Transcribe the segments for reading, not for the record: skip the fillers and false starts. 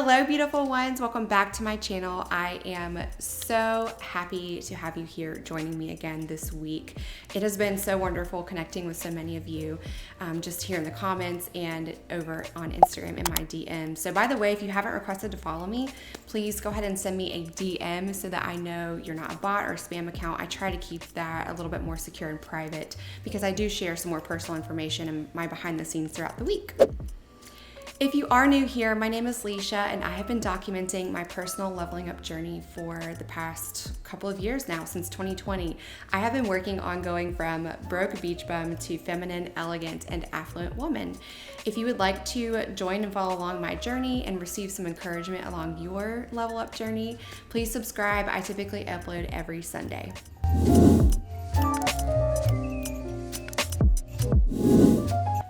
Hello, beautiful ones. Welcome back to my channel. I am so happy to have you here joining me again this week. It has been so wonderful connecting with so many of you just here in the comments and over on Instagram in my DM. So by the way, if you haven't requested to follow me, please go ahead and send me a DM so that I know you're not a bot or a spam account. I try to keep that a little bit more secure and private because I do share some more personal information and my behind the scenes throughout the week. If you are new here, my name is Leisha and I have been documenting my personal leveling up journey for the past couple of years now, since 2020. I have been working on going from broke beach bum to feminine, elegant, and affluent woman. If you would like to join and follow along my journey and receive some encouragement along your level up journey, please subscribe. I typically upload every Sunday.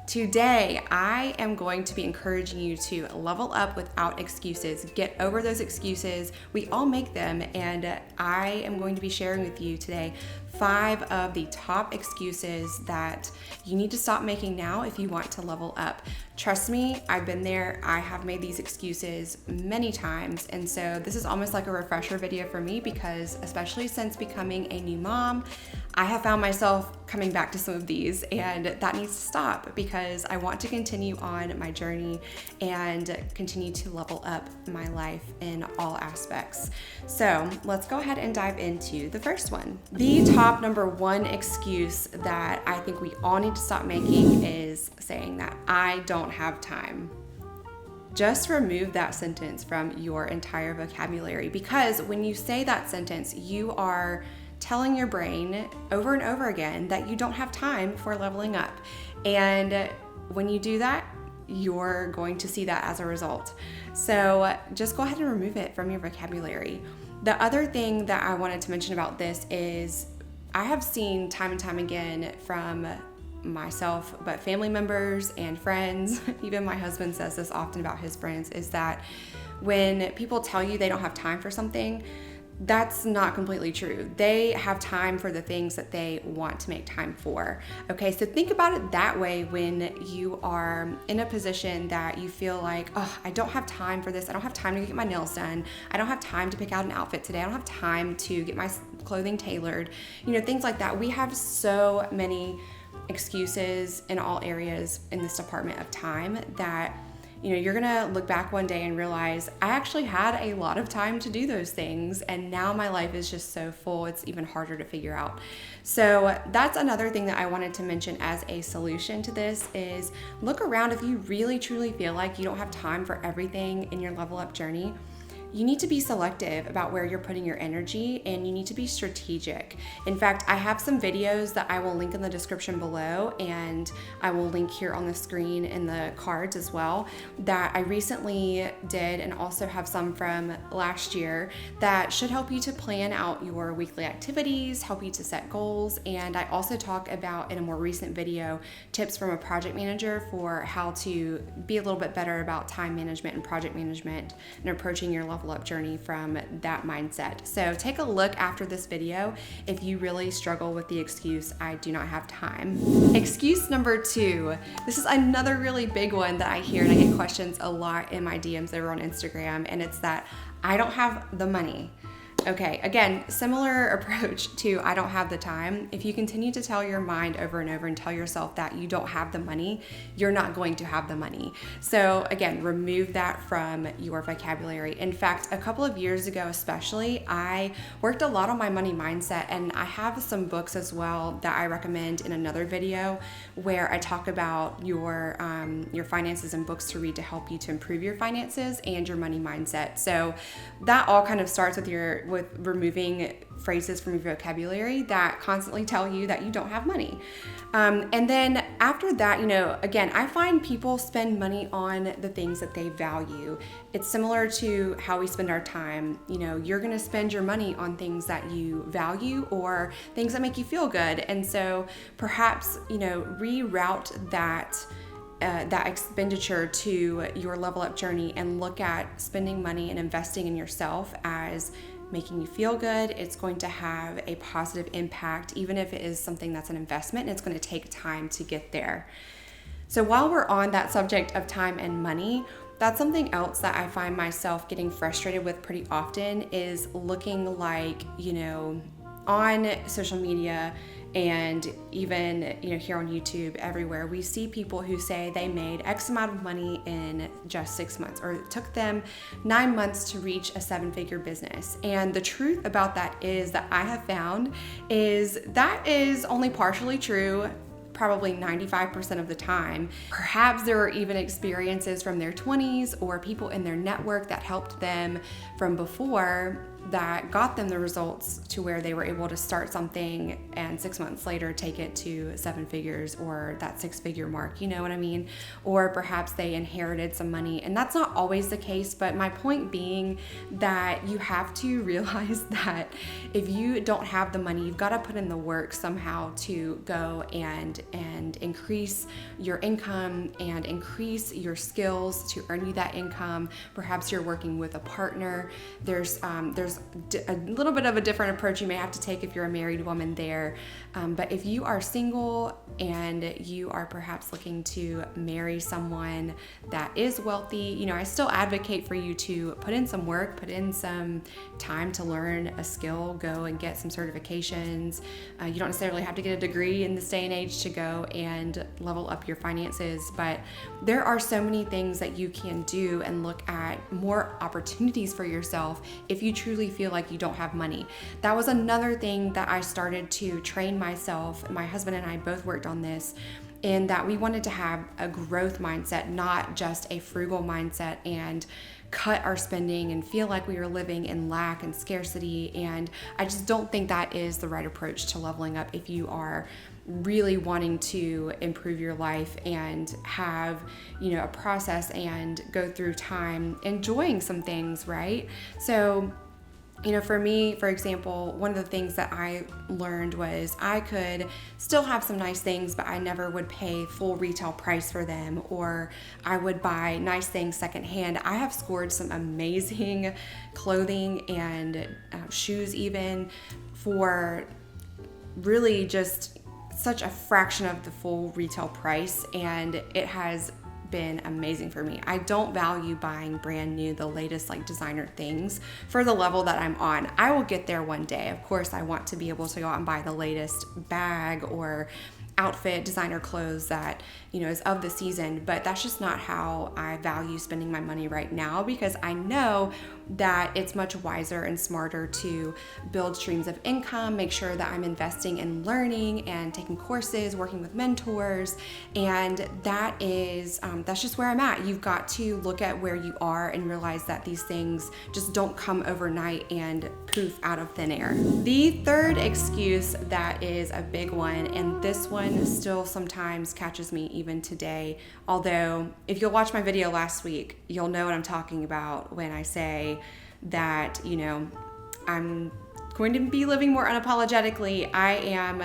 Today, I am going to be encouraging you to level up without excuses. Get over those excuses. We all make them, and I am going to be sharing with you today 5 of the top excuses that you need to stop making now if you want to level up. Trust me, I've been there. I have made these excuses many times, and so this is almost like a refresher video for me because especially since becoming a new mom, I have found myself coming back to some of these, and that needs to stop because I want to continue on my journey and continue to level up my life in all aspects. So let's go ahead and dive into the first one. The top number 1 excuse that I think we all need to stop making is saying that I don't have time. Just remove that sentence from your entire vocabulary, because when you say that sentence, you are telling your brain over and over again that you don't have time for leveling up. And when you do that, you're going to see that as a result. So just go ahead and remove it from your vocabulary. The other thing that I wanted to mention about this is I have seen time and time again from myself, but family members and friends, even my husband says this often about his friends, is that when people tell you they don't have time for something, that's not completely true. They have time for the things that they want to make time for. Okay, so think about it that way when you are in a position that you feel like, oh, I don't have time for this. I don't have time to get my nails done. I don't have time to pick out an outfit today. I don't have time to get my clothing tailored. You know, things like that. We have so many excuses in all areas in this department of time that you're gonna look back one day and realize I actually had a lot of time to do those things, and now my life is just so full, it's even harder to figure out. So that's another thing that I wanted to mention as a solution to this is look around. If you really truly feel like you don't have time for everything in your level up journey, you need to be selective about where you're putting your energy, and you need to be strategic. In fact, I have some videos that I will link in the description below, and I will link here on the screen in the cards as well, that I recently did, and also have some from last year that should help you to plan out your weekly activities, help you to set goals. And I also talk about, in a more recent video, tips from a project manager for how to be a little bit better about time management and project management and approaching your level up journey from that mindset. So take a look after this video if you really struggle with the excuse, I do not have time. Excuse number 2. This is another really big one that I hear, and I get questions a lot in my DMs over on Instagram, and it's that I don't have the money. Okay, again, similar approach to I don't have the time. If you continue to tell your mind over and over and tell yourself that you don't have the money, you're not going to have the money. So again, remove that from your vocabulary. In fact, a couple of years ago especially, I worked a lot on my money mindset, and I have some books as well that I recommend in another video where I talk about your finances and books to read to help you to improve your finances and your money mindset. So that all kind of starts with removing phrases from your vocabulary that constantly tell you that you don't have money. And then after that, again, I find people spend money on the things that they value. It's similar to how we spend our time. You're gonna spend your money on things that you value or things that make you feel good. And so perhaps, reroute that expenditure to your level up journey and look at spending money and investing in yourself as making you feel good. It's going to have a positive impact, even if it is something that's an investment, and it's going to take time to get there. So while we're on that subject of time and money, that's something else that I find myself getting frustrated with pretty often, is looking like, on social media and even, here on YouTube, everywhere, we see people who say they made X amount of money in just 6 months, or it took them 9 months to reach a 7-figure business. And the truth about that is that I have found is that is only partially true, probably 95% of the time. Perhaps there are even experiences from their 20s or people in their network that helped them from before that got them the results to where they were able to start something and 6 months later take it to 7 figures or that 6-figure mark, you know what I mean? Or perhaps they inherited some money, and that's not always the case, but my point being that you have to realize that if you don't have the money, you've got to put in the work somehow to go and increase your income and increase your skills to earn you that income. Perhaps you're working with a partner. There's a little bit of a different approach you may have to take if you're a married woman there. But if you are single and you are perhaps looking to marry someone that is wealthy, I still advocate for you to put in some work, put in some time to learn a skill, go and get some certifications. You don't necessarily have to get a degree in this day and age to go and level up your finances, but there are so many things that you can do and look at more opportunities for yourself if you truly feel like you don't have money. That was another thing that I started to train myself. My husband and I both worked on this, in that we wanted to have a growth mindset, not just a frugal mindset, and cut our spending and feel like we were living in lack and scarcity. And I just don't think that is the right approach to leveling up if you are really wanting to improve your life and have, a process and go through time enjoying some things, right? So, for me, for example, one of the things that I learned was I could still have some nice things, but I never would pay full retail price for them, or I would buy nice things secondhand. I have scored some amazing clothing and shoes even for really just such a fraction of the full retail price, and it has been amazing for me. I don't value buying brand new, the latest designer things for the level that I'm on. I will get there one day. Of course, I want to be able to go out and buy the latest bag or outfit, designer clothes that is of the season, but that's just not how I value spending my money right now, because I know that it's much wiser and smarter to build streams of income, make sure that I'm investing in learning and taking courses, working with mentors, and that's just where I'm at. You've got to look at where you are and realize that these things just don't come overnight and poof out of thin air. The third excuse that is a big one, and this one still sometimes catches me even today, although if you'll watch my video last week, you'll know what I'm talking about when I say that, I'm going to be living more unapologetically. I am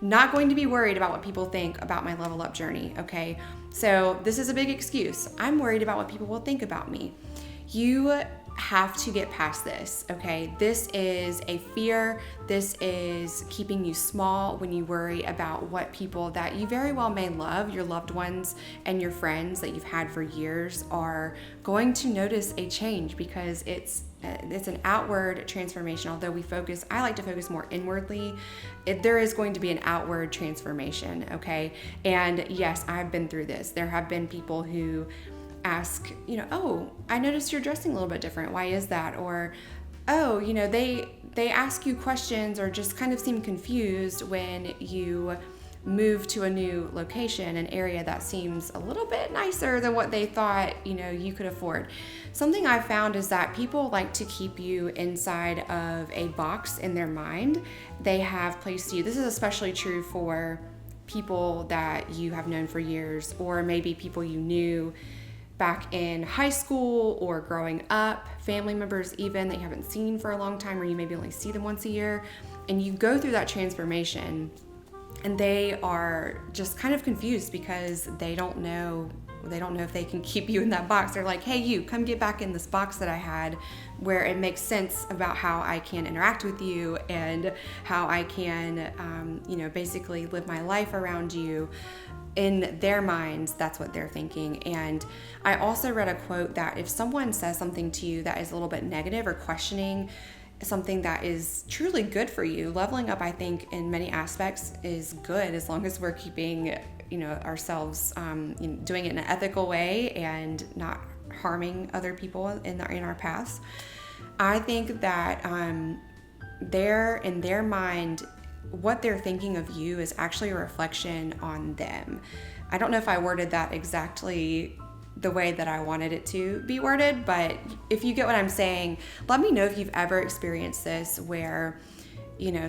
not going to be worried about what people think about my level up journey, okay? So this is a big excuse. I'm worried about what people will think about me. You have to get past this, okay? This is a fear. This is keeping you small when you worry about what people that you very well may love, your loved ones and your friends that you've had for years, are going to notice a change, because it's an outward transformation. Although I like to focus more inwardly, there is going to be an outward transformation, okay? And yes, I've been through this. There have been people who ask, oh, I noticed you're dressing a little bit different. Why is that? Or, oh, they ask you questions or just kind of seem confused when you move to a new location, an area that seems a little bit nicer than what they thought, you could afford. Something I've found is that people like to keep you inside of a box in their mind. They have placed you. This is especially true for people that you have known for years, or maybe people you knew back in high school or growing up, family members even that you haven't seen for a long time, or you maybe only see them once a year, and you go through that transformation and they are just kind of confused because they don't know if they can keep you in that box. They're like, hey, you come get back in this box that I had, where it makes sense about how I can interact with you and how I can basically live my life around you. in their minds, that's what they're thinking. And I also read a quote that if someone says something to you that is a little bit negative or questioning something that is truly good for you, leveling up, I think, in many aspects is good, as long as we're keeping, ourselves, doing it in an ethical way and not harming other people in our paths. I think that in their mind, what they're thinking of you is actually a reflection on them. I don't know if I worded that exactly the way that I wanted it to be worded, but if you get what I'm saying, let me know if you've ever experienced this where,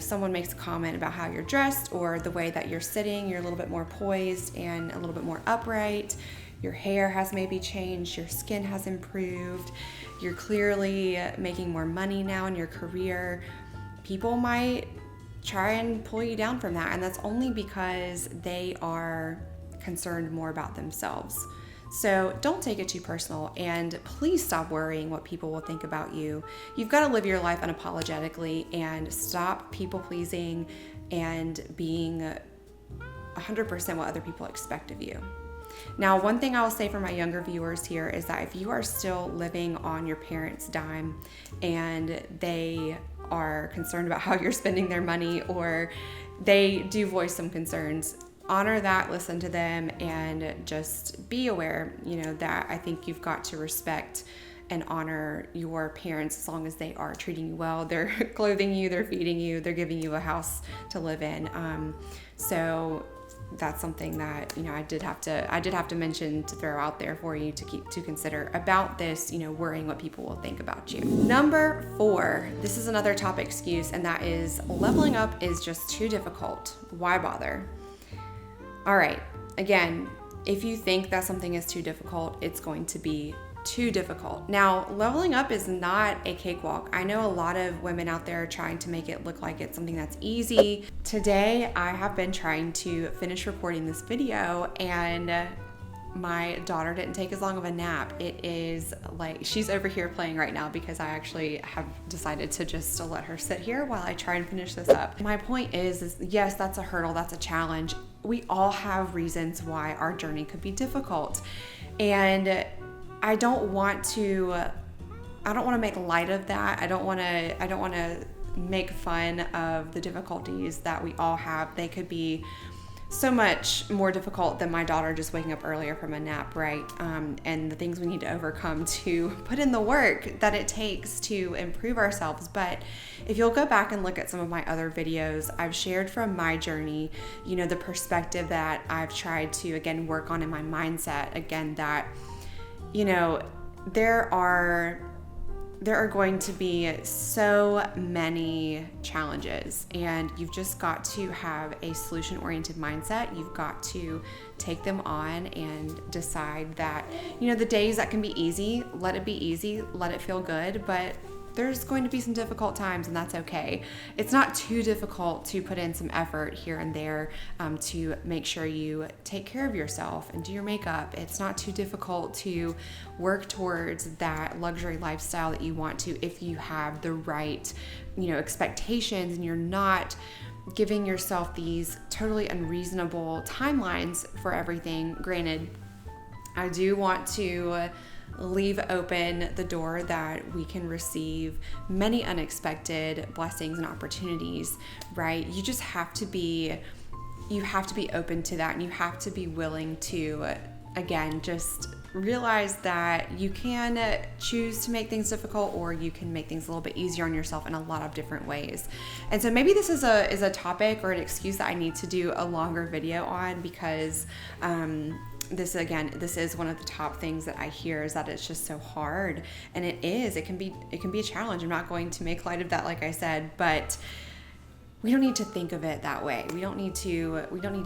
someone makes a comment about how you're dressed or the way that you're sitting, you're a little bit more poised and a little bit more upright. Your hair has maybe changed, your skin has improved, you're clearly making more money now in your career. People might try and pull you down from that, and that's only because they are concerned more about themselves. So don't take it too personal, and please stop worrying what people will think about you. You've got to live your life unapologetically and stop people pleasing and being 100% what other people expect of you. Now, one thing I will say for my younger viewers here is that if you are still living on your parents' dime and they are concerned about how you're spending their money, or they do voice some concerns, honor that, listen to them, and just be aware, that I think you've got to respect and honor your parents as long as they are treating you well. They're clothing you, they're feeding you, they're giving you a house to live in. So that's something that, I did have to mention, to throw out there for you to consider about this, worrying what people will think about you. Number 4, this is another top excuse, and that is leveling up is just too difficult. Why bother? All right, again, if you think that something is too difficult, it's going to be too difficult. Now, leveling up is not a cakewalk. I know a lot of women out there trying to make it look like it's something that's easy. Today, I have been trying to finish recording this video, and my daughter didn't take as long of a nap. It is like she's over here playing right now because I actually have decided to just let her sit here while I try and finish this up. My point is yes, that's a hurdle, that's a challenge. We all have reasons why our journey could be difficult. And I don't want to make light of that. I don't want to make fun of the difficulties that we all have. They could be so much more difficult than my daughter just waking up earlier from a nap, right? And the things we need to overcome to put in the work that it takes to improve ourselves. But if you'll go back and look at some of my other videos, I've shared from my journey, the perspective that I've tried to, again, work on in my mindset, again, that, there are going to be so many challenges, and you've just got to have a solution-oriented mindset. You've got to take them on and decide that, the days that can be easy, let it be easy, let it feel good, but there's going to be some difficult times, and that's okay. It's not too difficult to put in some effort here and there to make sure you take care of yourself and do your makeup. It's not too difficult to work towards that luxury lifestyle that you want to, if you have the right, expectations, and you're not giving yourself these totally unreasonable timelines for everything. Granted, I do want to leave open the door that we can receive many unexpected blessings and opportunities, right? You just have to be open to that, and you have to be willing to, again, just realize that you can choose to make things difficult, or you can make things a little bit easier on yourself in a lot of different ways. And so maybe this is a topic or an excuse that I need to do a longer video on, because this is one of the top things that I hear, is that it's just so hard. And it can be a challenge. I'm not going to make light of that, like I said, but we don't need to think of it that way. We don't need to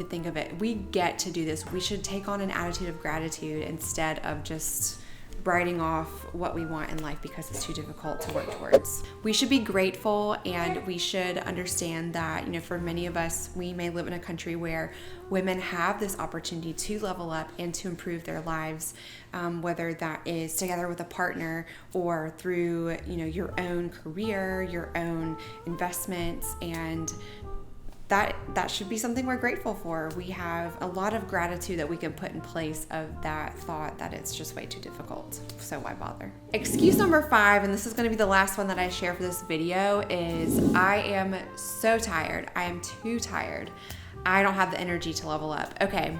think of it. We get to do this. We should take on an attitude of gratitude instead of just writing off what we want in life because it's too difficult to work towards. We should be grateful, and we should understand that, for many of us, we may live in a country where women have this opportunity to level up and to improve their lives, whether that is together with a partner or through, your own career, your own investments, and that should be something we're grateful for. We have a lot of gratitude that we can put in place of that thought that it's just way too difficult. So why bother? Excuse number 5, and this is going to be the last one that I share for this video, is I am so tired. I am too tired. I don't have the energy to level up. Okay.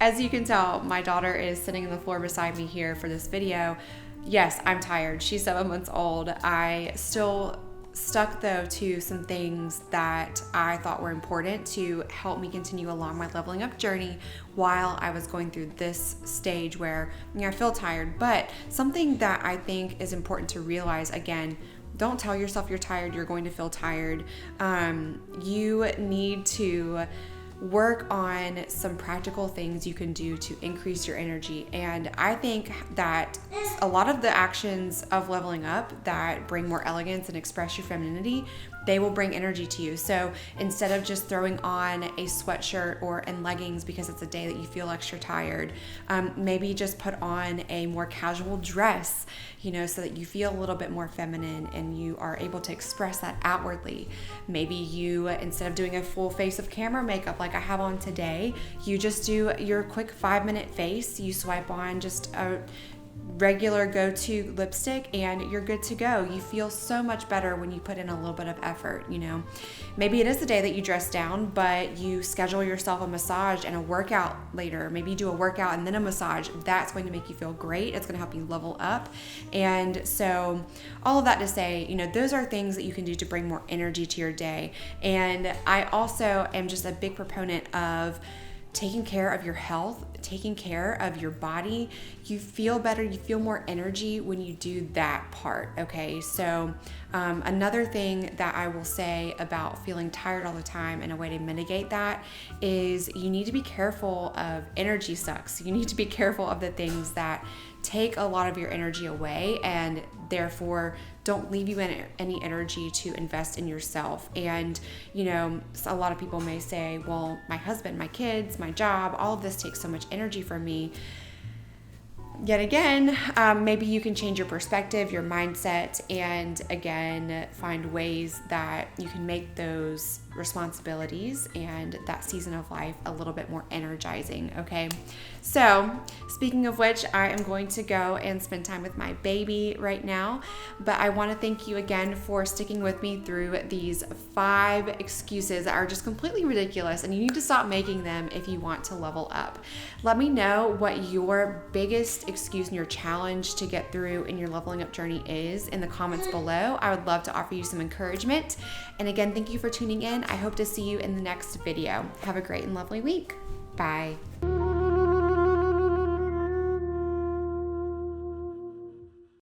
As you can tell, my daughter is sitting on the floor beside me here for this video. Yes, I'm tired. She's 7 months old. I still stuck though to some things that I thought were important to help me continue along my leveling up journey while I was going through this stage where I feel tired. But something that I think is important to realize, again, don't tell yourself you're tired. You're going to feel tired. You need to work on some practical things you can do to increase your energy. And I think that a lot of the actions of leveling up that bring more elegance and express your femininity, they will bring energy to you. So instead of just throwing on a sweatshirt and leggings because it's a day that you feel extra tired, maybe just put on a more casual dress, so that you feel a little bit more feminine and you are able to express that outwardly. Maybe you, instead of doing a full face of camera makeup like I have on today, you just do your quick 5-minute face. You swipe on just a regular go-to lipstick and you're good to go. You feel so much better when you put in a little bit of effort. Maybe it is the day that you dress down, but you schedule yourself a massage and a workout later. Maybe you do a workout and then a massage. That's going to make you feel great. It's going to help you level up. And so all of that to say, those are things that you can do to bring more energy to your day. And I also am just a big proponent of taking care of your health, taking care of your body. You feel better, you feel more energy when you do that part, okay? So another thing that I will say about feeling tired all the time, and a way to mitigate that, is you need to be careful of energy sucks. You need to be careful of the things that take a lot of your energy away and therefore don't leave you any energy to invest in yourself. And a lot of people may say, well, my husband, my kids, my job, all of this takes so much energy from me. Yet again, maybe you can change your perspective, your mindset, and again, find ways that you can make those responsibilities and that season of life a little bit more energizing, okay? So, speaking of which, I am going to go and spend time with my baby right now, but I want to thank you again for sticking with me through these 5 excuses that are just completely ridiculous, and you need to stop making them if you want to level up. Let me know what your biggest excuse and your challenge to get through in your leveling up journey is in the comments below. I would love to offer you some encouragement. And again, thank you for tuning in. I hope to see you in the next video. Have a great and lovely week. Bye.